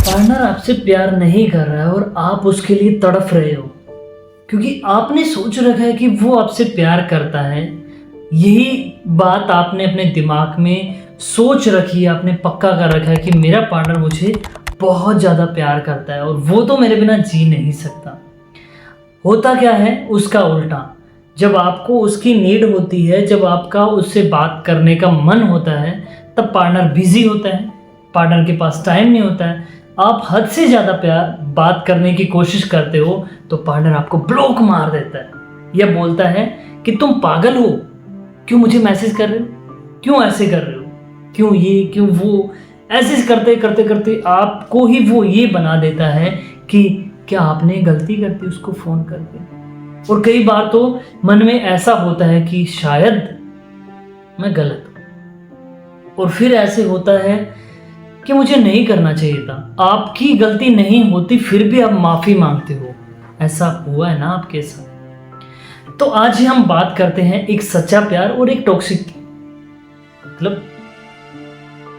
Partner आपसे प्यार नहीं कर रहा है और आप उसके लिए तड़फ रहे हो क्योंकि आपने सोच रखा है कि वो आपसे प्यार करता है। यही बात आपने अपने दिमाग में सोच रखी है, आपने पक्का कर रखा है कि मेरा पार्टनर मुझे बहुत ज़्यादा प्यार करता है और वो तो मेरे बिना जी नहीं सकता। होता क्या है उसका उल्टा, जब आपको उसकी नीड होती है, जब आपका उससे बात करने का मन होता है, तब पार्टनर बिजी होता है, पार्टनर के पास टाइम नहीं होता है। आप हद से ज़्यादा प्यार बात करने की कोशिश करते हो तो पार्टनर आपको ब्लॉक मार देता है या बोलता है कि तुम पागल हो, क्यों मुझे मैसेज कर रहे हो, क्यों ऐसे कर रहे हो, क्यों ये क्यों वो। ऐसे करते करते करते आपको ही वो ये बना देता है कि क्या आपने गलती कर दी उसको फ़ोन करके। और कई बार तो मन में ऐसा होता है कि शायद मैं गलत हूँ, और फिर ऐसे होता है कि मुझे नहीं करना चाहिए था। आपकी गलती नहीं होती फिर भी आप माफ़ी मांगते हो। ऐसा हुआ है ना आपके साथ? तो आज ही हम बात करते हैं एक सच्चा प्यार और एक टॉक्सिक। मतलब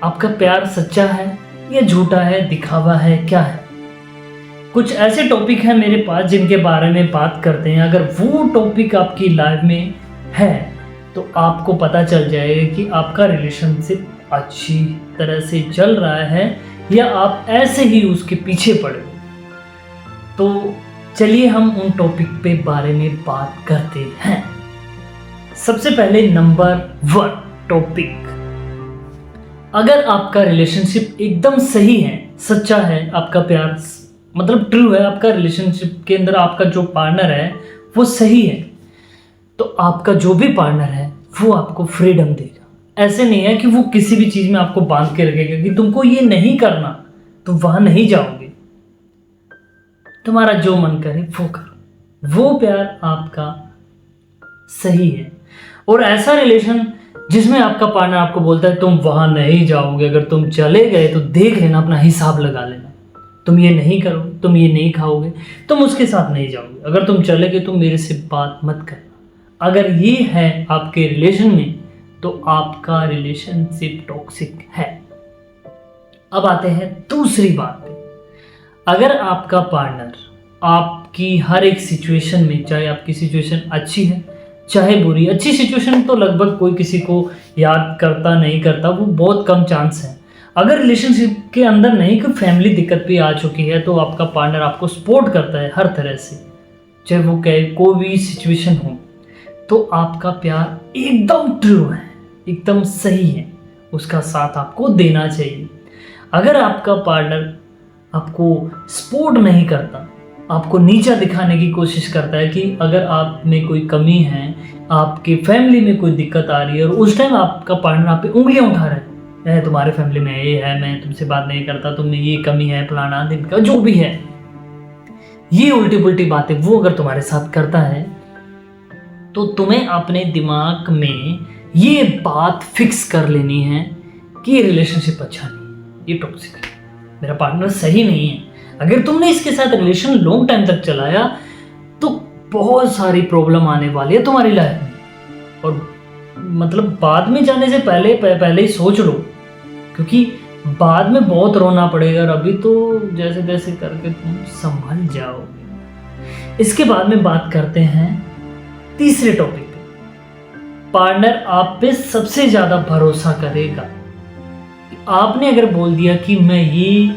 आपका प्यार सच्चा है या झूठा है, दिखावा है, क्या है? कुछ ऐसे टॉपिक हैं मेरे पास जिनके बारे में बात करते हैं। अगर वो टॉपिक आपकी लाइफ में है तो आपको पता चल जाएगा कि आपका रिलेशनशिप अच्छी तरह से चल रहा है या आप ऐसे ही उसके पीछे पड़े हो। तो चलिए हम उन टॉपिक पे बारे में बात करते हैं। सबसे पहले नंबर 1 टॉपिक, अगर आपका रिलेशनशिप एकदम सही है, सच्चा है, आपका प्यार मतलब ट्रू है, आपका रिलेशनशिप के अंदर आपका जो पार्टनर है वो सही है, तो आपका जो भी पार्टनर है वो आपको फ्रीडम देगा। ऐसे नहीं है कि वो किसी भी चीज़ में आपको बांध के रखेगा कि तुमको ये नहीं करना, तुम वहां नहीं जाओगे, तुम्हारा जो मन करे वो करो। वो प्यार आपका सही है। और ऐसा रिलेशन जिसमें आपका पार्टनर आपको बोलता है तुम वहां नहीं जाओगे, अगर तुम चले गए तो देख लेना, अपना हिसाब लगा लेना, तुम ये नहीं करोगे, तुम ये नहीं खाओगे, तुम उसके साथ नहीं जाओगे, अगर तुम चले गए तो मेरे से बात मत करना। अगर ये है आपके रिलेशन में तो आपका रिलेशनशिप टॉक्सिक है। अब आते हैं दूसरी बात पे। अगर आपका पार्टनर आपकी हर एक सिचुएशन में, चाहे आपकी सिचुएशन अच्छी है चाहे बुरी, अच्छी सिचुएशन तो लगभग कोई किसी को याद करता नहीं करता, वो बहुत कम चांस है। अगर रिलेशनशिप के अंदर नहीं कोई फैमिली दिक्कत भी आ चुकी है तो आपका पार्टनर आपको सपोर्ट करता है हर तरह से, चाहे वो कोई भी सिचुएशन हो, तो आपका प्यार एकदम ट्रू है, एकदम सही है, उसका साथ आपको देना चाहिए। अगर आपका पार्टनर आपको सपोर्ट नहीं करता, आपको नीचा दिखाने की कोशिश करता है कि अगर आप में कोई कमी है, आपकी फैमिली में कोई दिक्कत आ रही है, और उस टाइम आपका पार्टनर आप पे उंगलियां उठा रहा है, तुम्हारे फैमिली में ये है, मैं तुमसे बात नहीं करता, तुम में ये कमी है, फलाना दिन का जो भी है, ये उल्टी पुल्टी बातें वो अगर तुम्हारे साथ करता है, तो तुम्हें अपने दिमाग में ये बात फिक्स कर लेनी है कि ये रिलेशनशिप अच्छा नहीं है, ये टॉक्सिक है, मेरा पार्टनर सही नहीं है। अगर तुमने इसके साथ रिलेशन लॉन्ग टाइम तक चलाया तो बहुत सारी प्रॉब्लम आने वाली है तुम्हारी लाइफ में। और मतलब बाद में जाने से पहले ही सोच लो, क्योंकि बाद में बहुत रोना पड़ेगा, और अभी तो जैसे जैसे करके तुम संभल जाओगे। इसके बाद में बात करते हैं तीसरे टॉपिक पे। पार्टनर आप पे सबसे ज्यादा भरोसा करेगा। आपने अगर बोल दिया कि मैं ये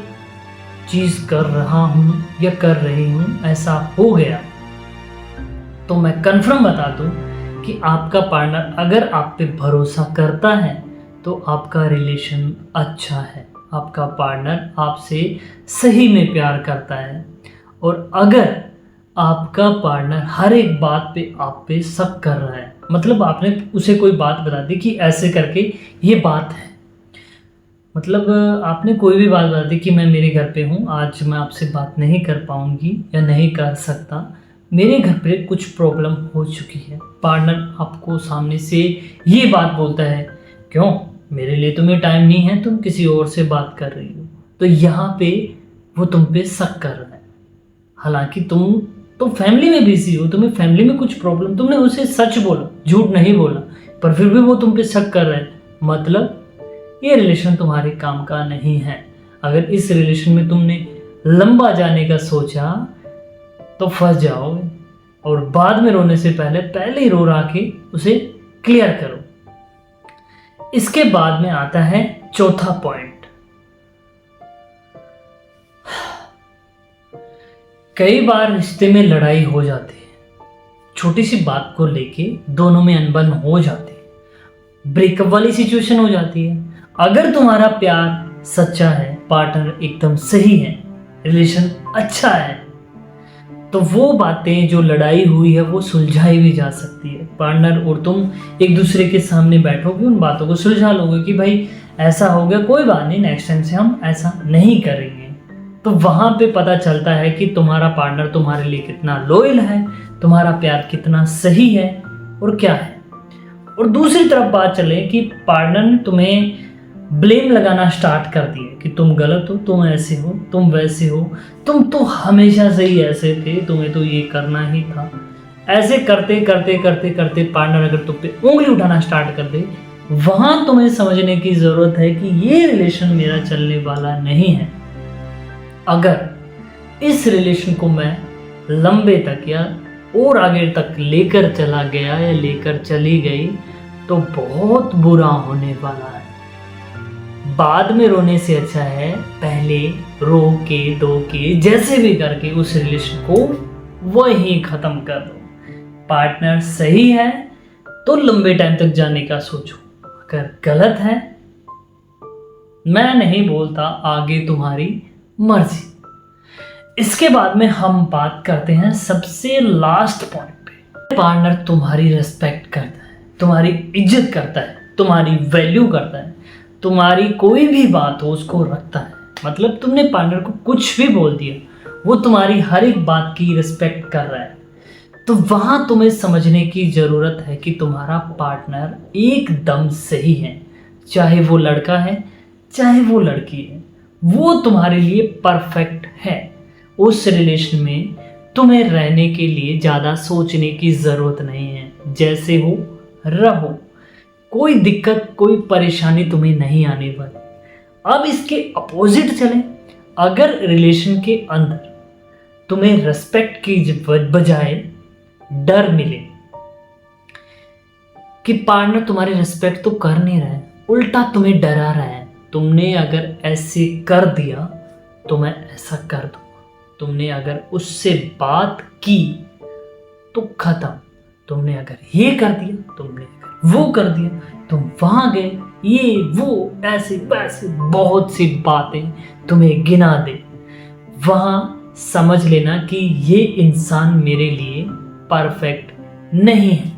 चीज कर रहा हूं या कर रही हूं, ऐसा हो गया, तो मैं कंफर्म बता दूं कि आपका पार्टनर अगर आप पे भरोसा करता है तो आपका रिलेशन अच्छा है, आपका पार्टनर आपसे सही में प्यार करता है। और अगर आपका पार्टनर हर एक बात पे आप पे शक कर रहा है, मतलब आपने उसे कोई बात बता दी कि ऐसे करके ये बात है, मतलब आपने कोई भी बात बता दी कि मैं मेरे घर पे हूँ, आज मैं आपसे बात नहीं कर पाऊँगी या नहीं कर सकता, मेरे घर पे कुछ प्रॉब्लम हो चुकी है। पार्टनर आपको सामने से ये बात बोलता है, क्यों, मेरे लिए तुम्हें टाइम नहीं है, तुम किसी और से बात कर रही हो, तो यहाँ पे वो तुम पे शक कर रहा है। हालांकि तुम तो फैमिली में बिजी हो, तुम्हें फैमिली में कुछ प्रॉब्लम, तुमने उसे सच बोला, झूठ नहीं बोला, पर फिर भी वो तुम पे शक कर रहा है, मतलब ये रिलेशन तुम्हारे काम का नहीं है। अगर इस रिलेशन में तुमने लंबा जाने का सोचा तो फंस जाओगे, और बाद में रोने से पहले ही रो रहा के उसे क्लियर करो। इसके बाद में आता है चौथा पॉइंट। कई बार रिश्ते में लड़ाई हो जाती है, छोटी सी बात को लेके दोनों में अनबन हो जाती है, ब्रेकअप वाली सिचुएशन हो जाती है। अगर तुम्हारा प्यार सच्चा है, पार्टनर एकदम सही है, रिलेशन अच्छा है, तो वो बातें जो लड़ाई हुई है वो सुलझाई भी जा सकती है। पार्टनर और तुम एक दूसरे के सामने बैठोगे, उन बातों को सुलझा लोगे कि भाई ऐसा हो गया, कोई बात नहीं, नेक्स्ट टाइम से हम ऐसा नहीं करेंगे। तो वहाँ पे पता चलता है कि तुम्हारा पार्टनर तुम्हारे लिए कितना लॉयल है, तुम्हारा प्यार कितना सही है और क्या है। और दूसरी तरफ बात चले कि पार्टनर ने तुम्हें ब्लेम लगाना स्टार्ट कर दिया कि तुम गलत हो, तुम ऐसे हो, तुम वैसे हो, तुम तो हमेशा से ही ऐसे थे, तुम्हें तो ये करना ही था। ऐसे करते करते करते करते पार्टनर अगर तुम पे उंगली उठाना स्टार्ट कर दे, वहाँ तुम्हें समझने की ज़रूरत है कि ये रिलेशन मेरा चलने वाला नहीं है। अगर इस रिलेशन को मैं लंबे तक या और आगे तक लेकर चला गया या लेकर चली गई तो बहुत बुरा होने वाला है। बाद में रोने से अच्छा है पहले रो के धो के जैसे भी करके उस रिलेशन को वहीं खत्म कर दो। पार्टनर सही है तो लंबे टाइम तक जाने का सोचो, अगर गलत है मैं नहीं बोलता, आगे तुम्हारी मर्जी। इसके बाद में हम बात करते हैं सबसे लास्ट पॉइंट पे। पार्टनर तुम्हारी रिस्पेक्ट करता है, तुम्हारी इज्जत करता है, तुम्हारी वैल्यू करता है, तुम्हारी कोई भी बात हो उसको रखता है। मतलब तुमने पार्टनर को कुछ भी बोल दिया, वो तुम्हारी हर एक बात की रिस्पेक्ट कर रहा है। तो वहाँ तुम्हें समझने की ज़रूरत है कि तुम्हारा पार्टनर एकदम सही है, चाहे वो लड़का है चाहे वो लड़की है, वो तुम्हारे लिए परफेक्ट है। उस रिलेशन में तुम्हें रहने के लिए ज़्यादा सोचने की ज़रूरत नहीं है, जैसे हो रहो, कोई दिक्कत कोई परेशानी तुम्हें नहीं आने वाली। अब इसके अपोजिट चलें, अगर रिलेशन के अंदर तुम्हें रिस्पेक्ट की बजाय डर मिले कि पार्टनर तुम्हारी रिस्पेक्ट तो कर नहीं रहा है, उल्टा तुम्हें डरा रहा है, तुमने अगर ऐसे कर दिया तो मैं ऐसा कर दूंगा, तुमने अगर उससे बात की तो खत्म, तुमने अगर ये कर दिया, तुमने अगर वो कर दिया, तुम वहां गए, ये वो ऐसे वैसे बहुत सी बातें तुम्हें गिना दे, वहां समझ लेना कि ये इंसान मेरे लिए परफेक्ट नहीं है।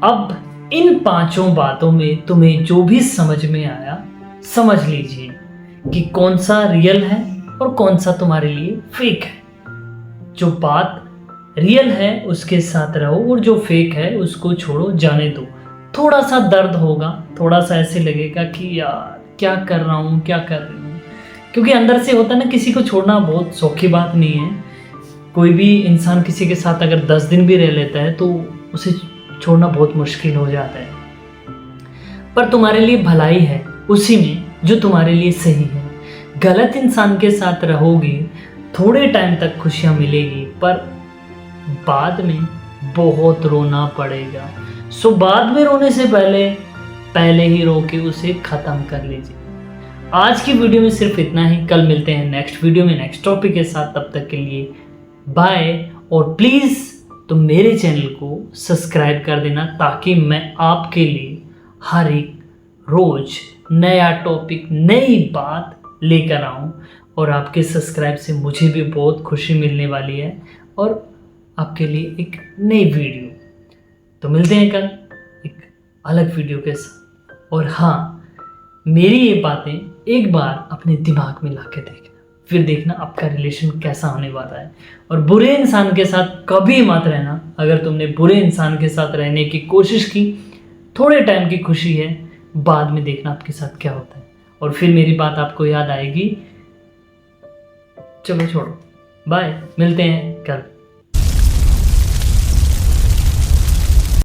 अब इन पांचों बातों में तुम्हें जो भी समझ में आया, समझ लीजिए कि कौन सा रियल है और कौन सा तुम्हारे लिए फेक है। जो बात रियल है उसके साथ रहो और जो फेक है उसको छोड़ो, जाने दो। थोड़ा सा दर्द होगा, थोड़ा सा ऐसे लगेगा कि यार क्या कर रहा हूँ, क्या कर रही हूँ, क्योंकि अंदर से होता ना, किसी को छोड़ना बहुत सौखी बात नहीं है। कोई भी इंसान किसी के साथ अगर 10 दिन भी रह लेता है तो उसे छोड़ना बहुत मुश्किल हो जाता है। पर तुम्हारे लिए भलाई है उसी में जो तुम्हारे लिए सही है। गलत इंसान के साथ रहोगे, थोड़े टाइम तक खुशियाँ मिलेगी पर बाद में बहुत रोना पड़ेगा। सो बाद में रोने से पहले ही रो के उसे ख़त्म कर लीजिए। आज की वीडियो में सिर्फ इतना ही, कल मिलते हैं नेक्स्ट वीडियो में नेक्स्ट टॉपिक के साथ। तब तक के लिए बाय, और प्लीज़ तुम मेरे चैनल को सब्सक्राइब कर देना ताकि मैं आपके लिए हर एक रोज़ नया टॉपिक, नई बात लेकर आऊँ। और आपके सब्सक्राइब से मुझे भी बहुत खुशी मिलने वाली है और आपके लिए एक नई वीडियो। तो मिलते हैं कल एक अलग वीडियो के साथ। और हाँ, मेरी ये बातें एक बार अपने दिमाग में ला के देखना, फिर देखना आपका रिलेशन कैसा होने वाला है। और बुरे इंसान के साथ कभी मत रहना। अगर तुमने बुरे इंसान के साथ रहने की कोशिश की, थोड़े टाइम की खुशी है, बाद में देखना आपके साथ क्या होता है और फिर मेरी बात आपको याद आएगी। चलो छोड़ो, बाय, मिलते हैं कल।